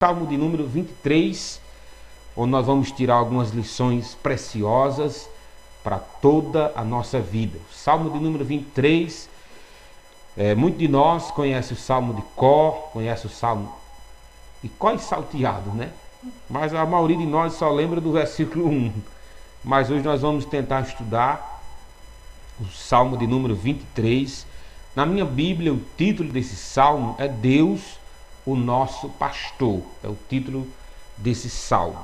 Salmo de número 23, onde nós vamos tirar algumas lições preciosas para toda a nossa vida. Salmo de número 23, muito de nós conhece o Salmo de Có, conhece o Salmo de Có e salteado, né? Mas a maioria de nós só lembra do versículo 1. Mas hoje nós vamos tentar estudar o Salmo de número 23. Na minha Bíblia, o título desse Salmo é Deus, o nosso pastor. É o título desse salmo.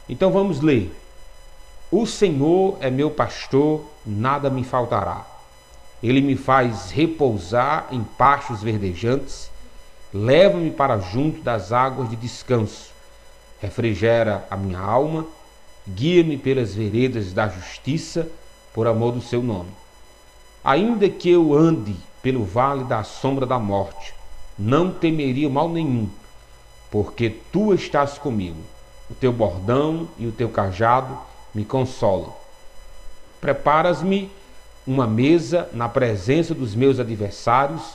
Então vamos ler. O Senhor é meu pastor, nada me faltará. Ele me faz repousar em pastos verdejantes, leva-me para junto das águas de descanso, refrigera a minha alma, guia-me pelas veredas da justiça, por amor do seu nome. Ainda que eu ande pelo vale da sombra da morte, não temeria mal nenhum, porque tu estás comigo. O teu bordão e o teu cajado me consolam. Preparas-me uma mesa na presença dos meus adversários,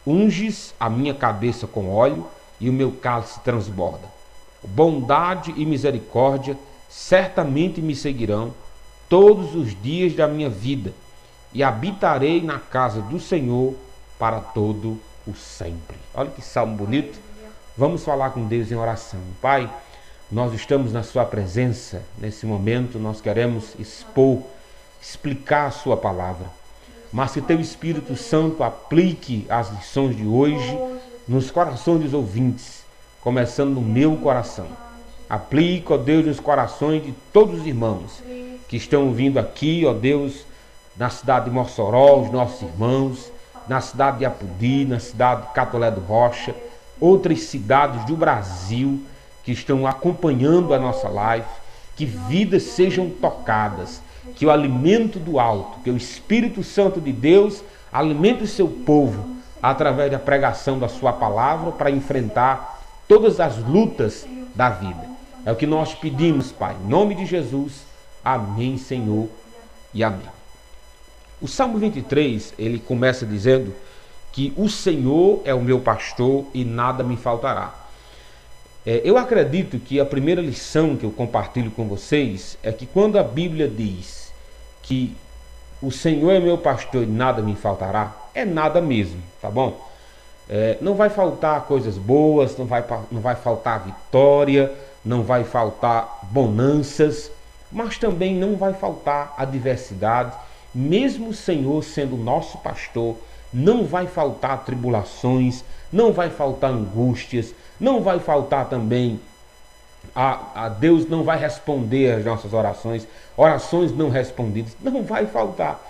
unges a minha cabeça com óleo e o meu cálice transborda. Bondade e misericórdia certamente me seguirão todos os dias da minha vida, e habitarei na casa do Senhor para todo o sempre. Olha que salmo bonito. Vamos falar com Deus em oração. Pai, nós estamos na sua presença. Nesse momento nós queremos explicar a sua palavra, mas que teu Espírito Santo aplique as lições de hoje nos corações dos ouvintes, começando no meu coração. Aplique, ó Deus, nos corações de todos os irmãos que estão vindo aqui, ó Deus, na cidade de Mossoró, os nossos irmãos, na cidade de Apodi, na cidade de Catolé do Rocha, outras cidades do Brasil que estão acompanhando a nossa live, que vidas sejam tocadas, que o alimento do alto, que o Espírito Santo de Deus alimente o seu povo através da pregação da sua palavra para enfrentar todas as lutas da vida. É o que nós pedimos, Pai, em nome de Jesus. Amém, Senhor, e amém. O Salmo 23, ele começa dizendo que o Senhor é o meu pastor e nada me faltará. Eu acredito que a primeira lição que eu compartilho com vocês é que quando a Bíblia diz que o Senhor é meu pastor e nada me faltará, é nada mesmo, tá bom? Não vai faltar coisas boas, não vai faltar vitória, não vai faltar bonanças, mas também não vai faltar adversidade. Mesmo o Senhor sendo nosso pastor, não vai faltar tribulações, não vai faltar angústias, não vai faltar também, a Deus não vai responder às nossas orações não respondidas, não vai faltar.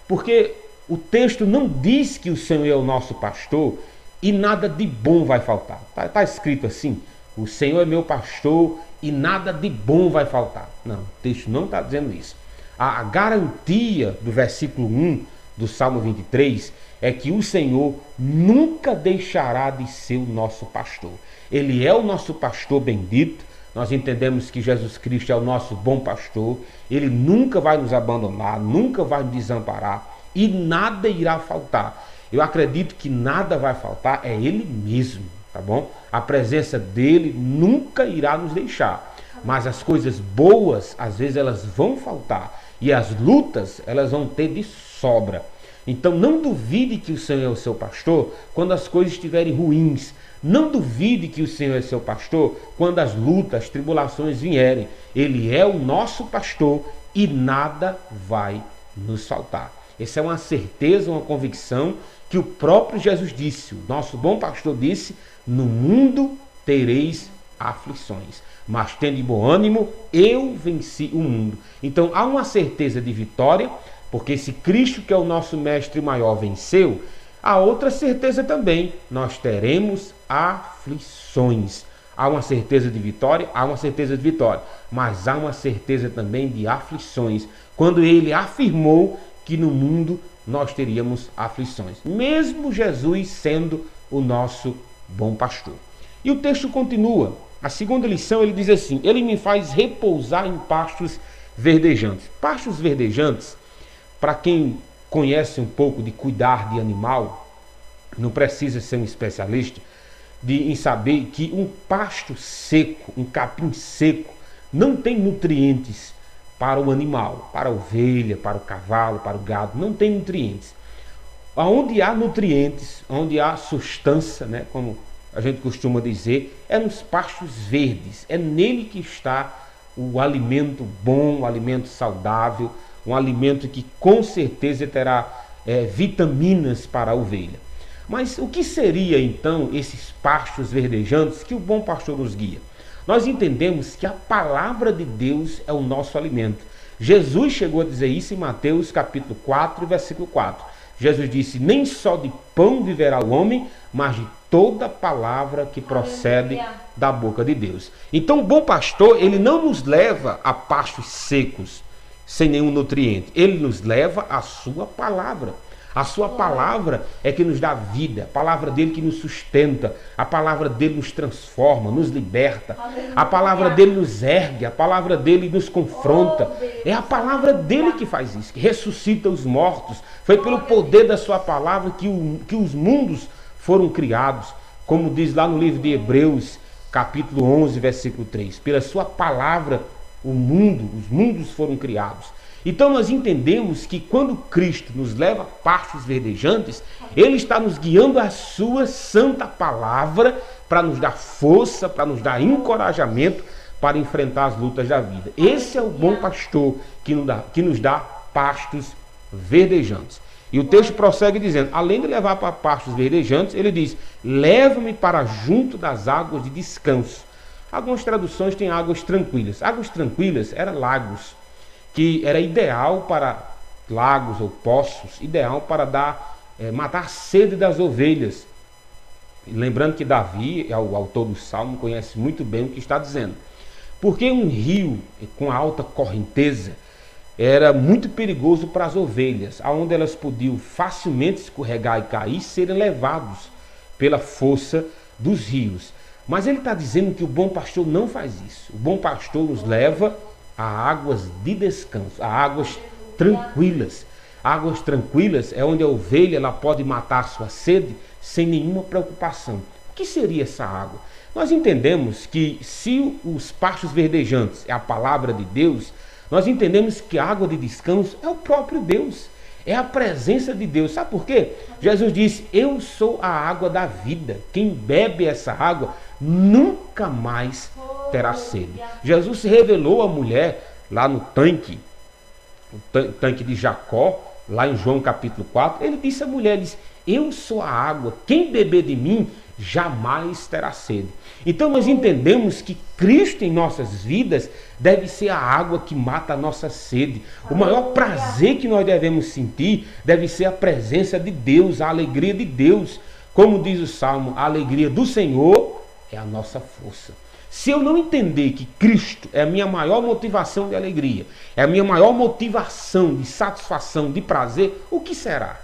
Porque o texto não diz que o Senhor é o nosso pastor e nada de bom vai faltar. Está escrito assim, o Senhor é meu pastor e nada de bom vai faltar. Não, o texto não está dizendo isso. A garantia do versículo 1 do Salmo 23 é que o Senhor nunca deixará de ser o nosso pastor. Ele é o nosso pastor bendito. Nós entendemos que Jesus Cristo é o nosso bom pastor. Ele nunca vai nos abandonar, nunca vai nos desamparar e nada irá faltar. Eu acredito que nada vai faltar, é Ele mesmo, tá bom? A presença dEle nunca irá nos deixar. Mas as coisas boas, às vezes elas vão faltar. E as lutas, elas vão ter de sobra. Então não duvide que o Senhor é o seu pastor quando as coisas estiverem ruins. Não duvide que o Senhor é seu pastor quando as lutas, as tribulações vierem. Ele é o nosso pastor e nada vai nos faltar. Essa é uma certeza, uma convicção que o próprio Jesus disse. O nosso bom pastor disse, no mundo tereis aflições, mas tende bom ânimo, eu venci o mundo. Então há uma certeza de vitória, porque se Cristo, que é o nosso mestre maior, venceu, há outra certeza também, nós teremos aflições. Há uma certeza de vitória, mas há uma certeza também de aflições, quando ele afirmou que no mundo nós teríamos aflições, mesmo Jesus sendo o nosso bom pastor. E o texto continua. A segunda lição, ele diz assim, ele me faz repousar em pastos verdejantes. Pastos verdejantes, para quem conhece um pouco de cuidar de animal, não precisa ser um especialista, em saber que um pasto seco, um capim seco, não tem nutrientes para o animal, para a ovelha, para o cavalo, para o gado, não tem nutrientes. Onde há nutrientes, onde há substância, né, como a gente costuma dizer, é nos pastos verdes, é nele que está o alimento bom, o alimento saudável, um alimento que com certeza terá vitaminas para a ovelha. Mas o que seria então esses pastos verdejantes que o bom pastor nos guia? Nós entendemos que a palavra de Deus é o nosso alimento. Jesus chegou a dizer isso em Mateus capítulo 4, versículo 4. Jesus disse: nem só de pão viverá o homem, mas de toda palavra que procede da boca de Deus. Então o bom pastor, ele não nos leva a pastos secos, sem nenhum nutriente. Ele nos leva à sua palavra. A sua palavra é que nos dá vida, a palavra dele que nos sustenta, a palavra dele nos transforma, nos liberta, a palavra dele nos ergue, a palavra dele nos confronta. É a palavra dele que faz isso, que ressuscita os mortos. Foi pelo poder da sua palavra que os mundos foram criados, como diz lá no livro de Hebreus, capítulo 11, versículo 3. Pela sua palavra, os mundos foram criados. Então nós entendemos que quando Cristo nos leva a pastos verdejantes, Ele está nos guiando a sua santa palavra para nos dar força, para nos dar encorajamento para enfrentar as lutas da vida. Esse é o bom pastor que nos dá pastos verdejantes. E o texto prossegue dizendo, além de levar para pastos verdejantes, ele diz: leva-me para junto das águas de descanso. Algumas traduções têm águas tranquilas. Águas tranquilas eram lagos, que era ideal para lagos ou poços, ideal para matar a sede das ovelhas. Lembrando que Davi, o autor do Salmo, conhece muito bem o que está dizendo. Porque um rio com alta correnteza era muito perigoso para as ovelhas, onde elas podiam facilmente escorregar e cair e serem levados pela força dos rios. Mas ele está dizendo que o bom pastor não faz isso. O bom pastor nos leva a águas de descanso, a águas tranquilas. Águas tranquilas é onde a ovelha ela pode matar a sua sede sem nenhuma preocupação. O que seria essa água? Nós entendemos que se os pastos verdejantes é a palavra de Deus, nós entendemos que a água de descanso é o próprio Deus, é a presença de Deus. Sabe por quê? Jesus disse: eu sou a água da vida. Quem bebe essa água nunca mais terá sede. Jesus se revelou à mulher lá no tanque de Jacó, lá em João capítulo 4. Ele disse à mulher, ele disse: eu sou a água, quem beber de mim jamais terá sede. Então nós entendemos que Cristo em nossas vidas deve ser a água que mata a nossa sede. O maior prazer que nós devemos sentir deve ser a presença de Deus, a alegria de Deus. Como diz o Salmo, a alegria do Senhor é a nossa força. Se eu não entender que Cristo é a minha maior motivação de alegria, é a minha maior motivação de satisfação, de prazer, o que será?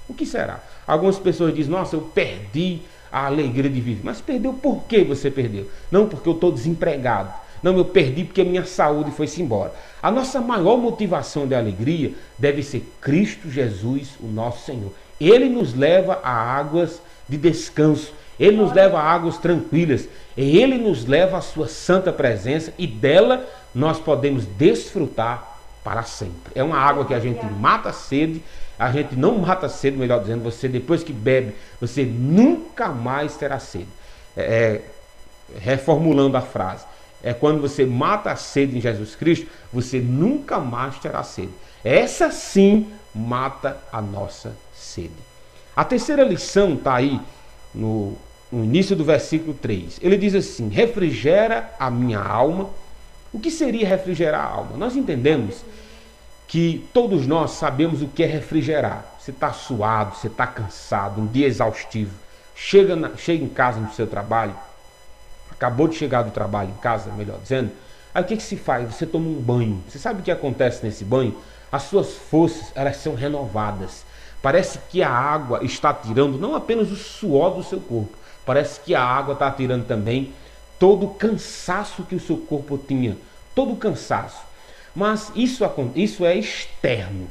O que será? Algumas pessoas dizem: nossa, eu perdi a alegria de viver. Mas perdeu por que você perdeu? Não porque eu estou desempregado. Não, eu perdi porque a minha saúde foi-se embora. A nossa maior motivação de alegria deve ser Cristo Jesus, o nosso Senhor. Ele nos leva a águas de descanso. Ele nos leva a águas tranquilas. Ele nos leva à sua santa presença e dela nós podemos desfrutar para sempre. É uma água que a gente mata a sede. A gente não mata a sede, melhor dizendo, você depois que bebe, você nunca mais terá sede. Reformulando a frase, é quando você mata a sede em Jesus Cristo, você nunca mais terá sede. Essa sim mata a nossa sede. A terceira lição está aí no início do versículo 3. Ele diz assim: refrigera a minha alma. O que seria refrigerar a alma? Nós entendemos que todos nós sabemos o que é refrigerar. Você está suado, você está cansado, um dia exaustivo, chega em casa no seu trabalho, acabou de chegar do trabalho em casa, melhor dizendo, aí o que se faz? Você toma um banho. Você sabe o que acontece nesse banho? As suas forças, elas são renovadas. Parece que a água está tirando não apenas o suor do seu corpo, parece que a água está tirando também todo o cansaço que o seu corpo tinha, todo o cansaço. Mas isso é externo.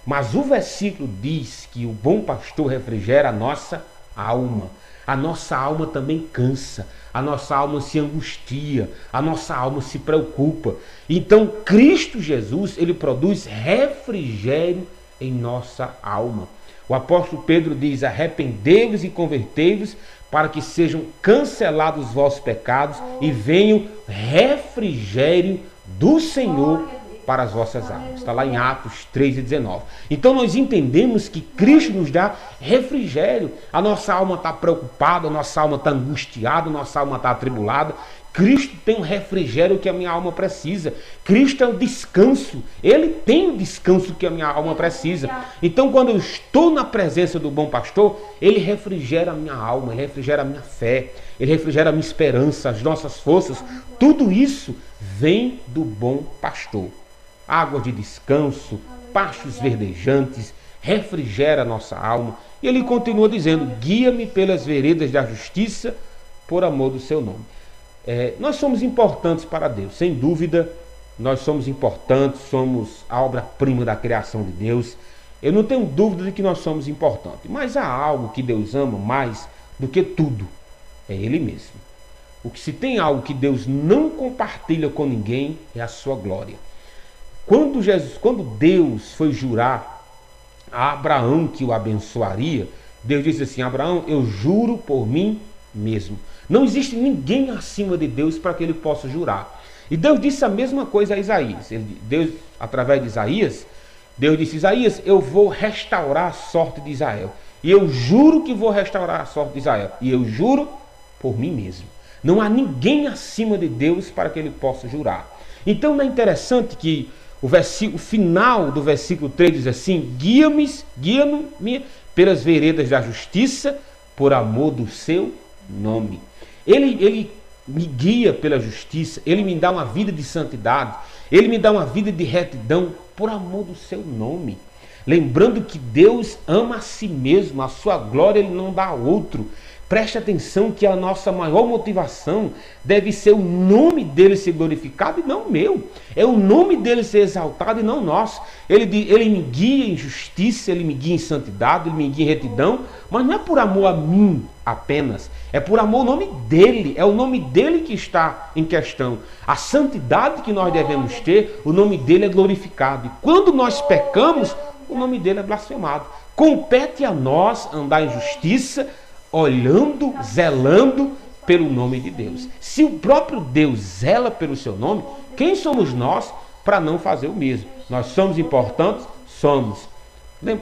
Mas o versículo diz que o bom pastor refrigera a nossa alma. A nossa alma também cansa, a nossa alma se angustia, a nossa alma se preocupa. Então Cristo Jesus, ele produz refrigério em nossa alma. O apóstolo Pedro diz: arrependei-vos e convertei-vos, para que sejam cancelados os vossos pecados e venham refrigério do Senhor para as vossas almas. Está lá em Atos 3:19. Então nós entendemos que Cristo nos dá refrigério. A nossa alma está preocupada, a nossa alma está angustiada, a nossa alma está atribulada. Cristo tem um refrigério que a minha alma precisa. Cristo é o descanso. Ele tem o descanso que a minha alma precisa. Então, quando eu estou na presença do bom pastor, ele refrigera a minha alma, ele refrigera a minha fé, ele refrigera a minha esperança, as nossas forças. Tudo isso vem do bom pastor. Água de descanso, pastos verdejantes, refrigera a nossa alma. E ele continua dizendo: guia-me pelas veredas da justiça, por amor do seu nome. Nós somos importantes para Deus, sem dúvida. Nós somos importantes, somos a obra-prima da criação de Deus. Eu não tenho dúvida de que nós somos importantes, mas há algo que Deus ama mais do que tudo: é Ele mesmo. Se tem algo que Deus não compartilha com ninguém, é a sua glória. Quando Deus foi jurar a Abraão que o abençoaria, Deus disse assim: Abraão, eu juro por mim mesmo. Não existe ninguém acima de Deus para que ele possa jurar. E Deus disse a mesma coisa a Isaías. Deus, através de Isaías, Deus disse: Isaías, eu vou restaurar a sorte de Israel. E eu juro que vou restaurar a sorte de Israel. E eu juro por mim mesmo. Não há ninguém acima de Deus para que ele possa jurar. Então não é interessante que o final do versículo 3 diz assim: guia-me pelas veredas da justiça, por amor do seu nome. Ele me guia pela justiça, ele me dá uma vida de santidade, ele me dá uma vida de retidão, por amor do seu nome. Lembrando que Deus ama a si mesmo, a sua glória ele não dá a outro. Preste atenção que a nossa maior motivação deve ser o nome dele ser glorificado e não o meu. É o nome dele ser exaltado e não nosso. Ele me guia em justiça, ele me guia em santidade, ele me guia em retidão, mas não é por amor a mim apenas. É por amor ao nome dele. É o nome dele que está em questão. A santidade que nós devemos ter, o nome dele é glorificado. E quando nós pecamos, o nome dele é blasfemado. Compete a nós andar em justiça, olhando, zelando pelo nome de Deus. Se o próprio Deus zela pelo seu nome, quem somos nós para não fazer o mesmo? Nós somos importantes? Somos.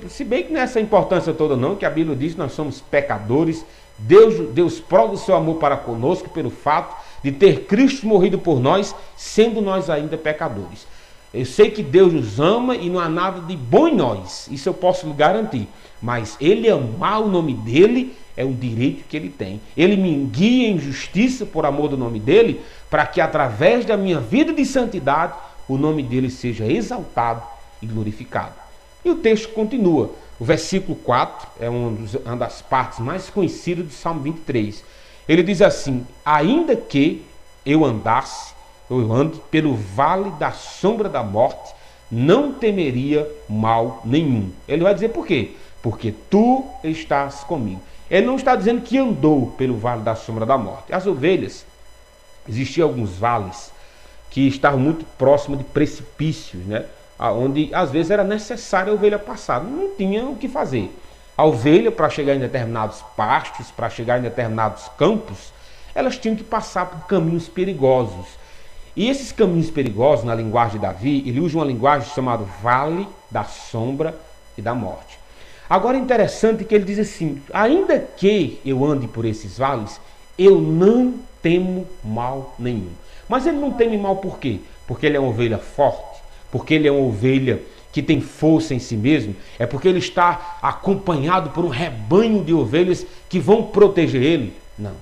Se bem que não é essa importância toda não, que a Bíblia diz que nós somos pecadores. Deus prova o seu amor para conosco pelo fato de ter Cristo morrido por nós, sendo nós ainda pecadores. Eu sei que Deus nos ama e não há nada de bom em nós, isso eu posso lhe garantir. Mas ele amar o nome dele é um direito que ele tem. Ele me guia em justiça por amor do nome dele, para que através da minha vida de santidade, o nome dele seja exaltado e glorificado. E o texto continua. O versículo 4 é uma das partes mais conhecidas do Salmo 23. Ele diz assim: ainda que eu ande pelo vale da sombra da morte, não temeria mal nenhum. Ele vai dizer por quê? Porque tu estás comigo. Ele não está dizendo que andou pelo vale da sombra da morte. As ovelhas, existiam alguns vales que estavam muito próximos de precipícios, né? Onde às vezes era necessário a ovelha passar, não tinha o que fazer. A ovelha, para chegar em determinados pastos, para chegar em determinados campos, elas tinham que passar por caminhos perigosos. E esses caminhos perigosos, na linguagem de Davi, ele usa uma linguagem chamada Vale da Sombra e da Morte. Agora é interessante que ele diz assim: ainda que eu ande por esses vales, eu não temo mal nenhum. Mas ele não teme mal por quê? Porque ele é uma ovelha forte, porque ele é uma ovelha que tem força em si mesmo, é porque ele está acompanhado por um rebanho de ovelhas que vão proteger ele? Não.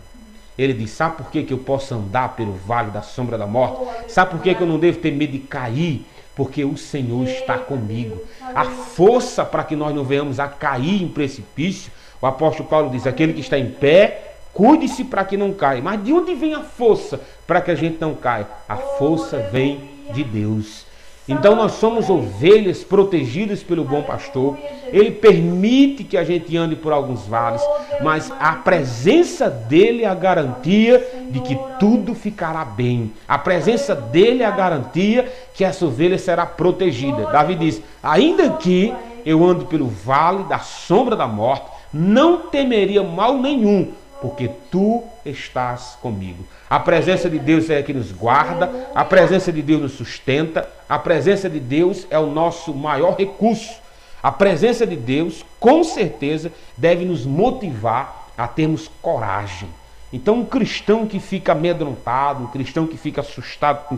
Ele diz: sabe por que eu posso andar pelo vale da sombra da morte? Sabe por que eu não devo ter medo de cair? Porque o Senhor está comigo. A força para que nós não venhamos a cair em precipício, o apóstolo Paulo diz: aquele que está em pé, cuide-se para que não caia. Mas de onde vem a força para que a gente não caia? A força vem de Deus. Então nós somos ovelhas protegidas pelo bom pastor. Ele permite que a gente ande por alguns vales, mas a presença dele é a garantia de que tudo ficará bem. A presença dele é a garantia que essa ovelha será protegida. Davi diz: ainda que eu ande pelo vale da sombra da morte, não temeria mal nenhum, porque tu estás comigo. A presença de Deus é a que nos guarda, a presença de Deus nos sustenta, a presença de Deus é o nosso maior recurso. A presença de Deus, com certeza, deve nos motivar a termos coragem. Então, um cristão que fica amedrontado, um cristão que fica assustado com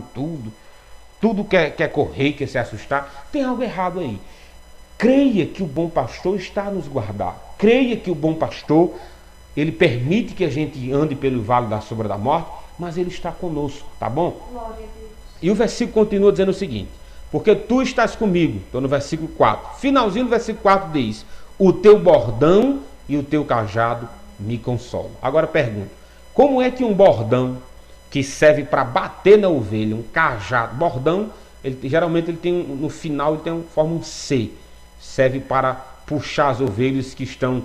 tudo quer correr, quer se assustar, tem algo errado aí. Creia que o bom pastor está a nos guardar. Creia que o bom pastor, ele permite que a gente ande pelo vale da sombra da morte, mas ele está conosco, tá bom? Glória a Deus. E o versículo continua dizendo o seguinte: porque tu estás comigo. Estou no versículo 4. Finalzinho do versículo 4 diz: o teu bordão e o teu cajado me consolam. Agora pergunto: como é que um bordão que serve para bater na ovelha, um cajado, bordão, geralmente ele tem no final, ele tem forma um C, serve para puxar as ovelhas que estão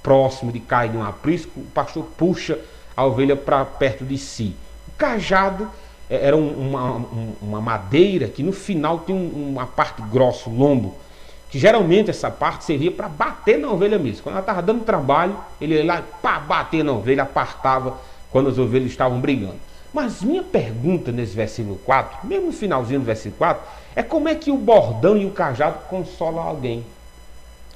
próximo de cair de um aprisco, o pastor puxa a ovelha para perto de si. O cajado era uma madeira que no final tem uma parte grossa, um lombo, que geralmente essa parte servia para bater na ovelha mesmo. Quando ela estava dando trabalho, ele ia lá para bater na ovelha, apartava quando as ovelhas estavam brigando. Mas minha pergunta nesse versículo 4, mesmo no finalzinho do versículo 4, é como é que o bordão e o cajado consolam alguém?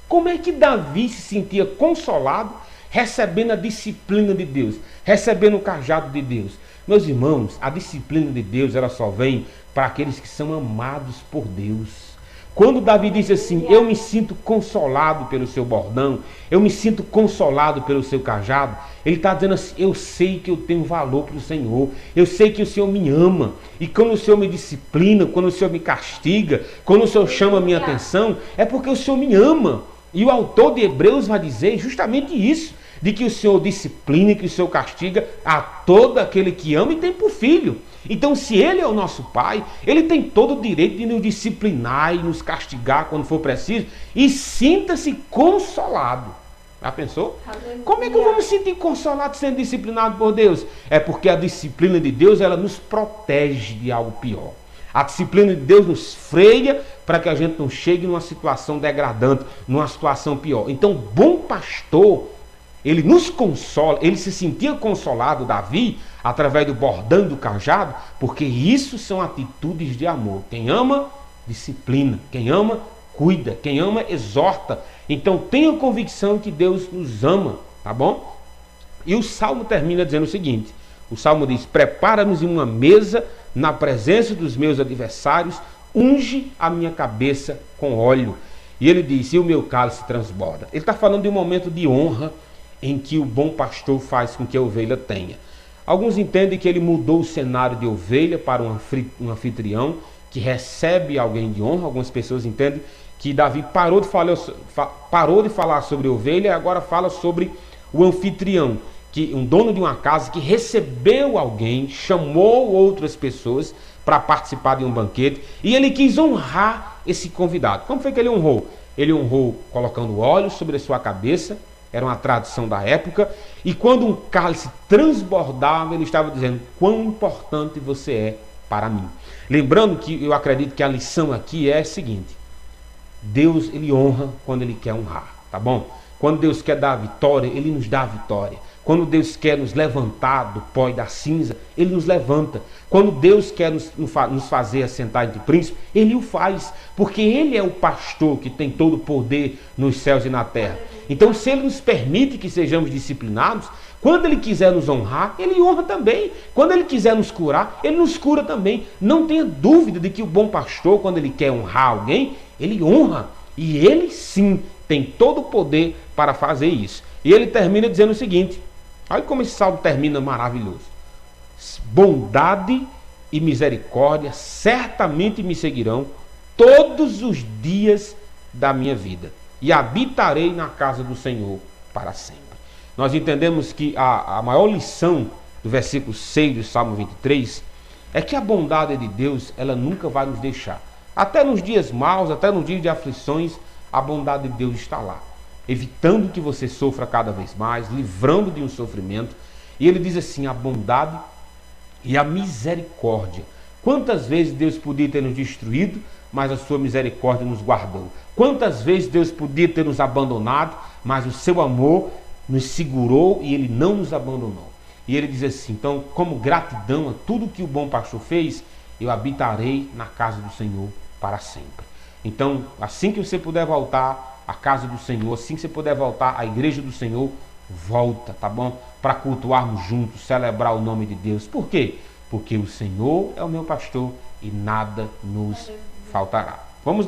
Como é que Davi se sentia consolado recebendo a disciplina de Deus, recebendo o cajado de Deus? Meus irmãos, a disciplina de Deus, ela só vem para aqueles que são amados por Deus. Quando Davi disse assim: eu me sinto consolado pelo seu bordão, eu me sinto consolado pelo seu cajado, ele está dizendo assim: eu sei que eu tenho valor para o Senhor, eu sei que o Senhor me ama, e quando o Senhor me disciplina, quando o Senhor me castiga, quando o Senhor chama a minha atenção, é porque o Senhor me ama. E o autor de Hebreus vai dizer justamente isso, de que o Senhor disciplina, que o Senhor castiga a todo aquele que ama e tem por filho. Então, se Ele é o nosso Pai, Ele tem todo o direito de nos disciplinar e nos castigar quando for preciso. E sinta-se consolado. Já pensou? Aleluia. Como é que eu vou me sentir consolado sendo disciplinado por Deus? É porque a disciplina de Deus, ela nos protege de algo pior. A disciplina de Deus nos freia para que a gente não chegue numa situação degradante, numa situação pior. Então, o bom pastor, ele nos consola, ele se sentia consolado, Davi, através do bordão e do cajado, porque isso são atitudes de amor. Quem ama, disciplina. Quem ama, cuida. Quem ama, exorta. Então, tenha convicção que Deus nos ama, tá bom? E o Salmo termina dizendo o seguinte: o Salmo diz: prepara-nos em uma mesa na presença dos meus adversários, unge a minha cabeça com óleo. E ele diz: e o meu cálice transborda. Ele está falando de um momento de honra em que o bom pastor faz com que a ovelha tenha. Alguns entendem que ele mudou o cenário de ovelha para um anfitrião que recebe alguém de honra. Algumas pessoas entendem que Davi parou de falar sobre ovelha e agora fala sobre o anfitrião, que um dono de uma casa que recebeu alguém, chamou outras pessoas para participar de um banquete, e ele quis honrar esse convidado. Como foi que ele honrou? Ele honrou colocando óleo sobre a sua cabeça, era uma tradição da época, e quando um cálice transbordava, ele estava dizendo: quão importante você é para mim. Lembrando que eu acredito que a lição aqui é a seguinte: Deus, ele honra quando ele quer honrar, tá bom? Quando Deus quer dar a vitória, ele nos dá a vitória. Quando Deus quer nos levantar do pó e da cinza, ele nos levanta. Quando Deus quer nos fazer assentar entre príncipes, ele o faz, porque ele é o pastor que tem todo o poder nos céus e na terra. Então, se ele nos permite que sejamos disciplinados, quando ele quiser nos honrar, ele honra também. Quando ele quiser nos curar, ele nos cura também. Não tenha dúvida de que o bom pastor, quando ele quer honrar alguém, ele honra. E ele sim tem todo o poder para fazer isso. E ele termina dizendo o seguinte: olha como esse salmo termina maravilhoso: bondade e misericórdia certamente me seguirão todos os dias da minha vida, e habitarei na casa do Senhor para sempre. Nós entendemos que a maior lição do versículo 6 do Salmo 23 é que a bondade de Deus, ela nunca vai nos deixar. Até nos dias maus, até nos dias de aflições, a bondade de Deus está lá, evitando que você sofra cada vez mais, livrando de um sofrimento. E ele diz assim: a bondade e a misericórdia. Quantas vezes Deus podia ter nos destruído, mas a sua misericórdia nos guardou. Quantas vezes Deus podia ter nos abandonado, mas o seu amor nos segurou e ele não nos abandonou. E ele diz assim: então, como gratidão a tudo que o bom pastor fez, eu habitarei na casa do Senhor para sempre. Então, assim que você puder voltar à casa do Senhor, assim que você puder voltar à igreja do Senhor, volta, tá bom? Para cultuarmos juntos, celebrar o nome de Deus. Por quê? Porque o Senhor é o meu pastor e nada nos faltará. Vamos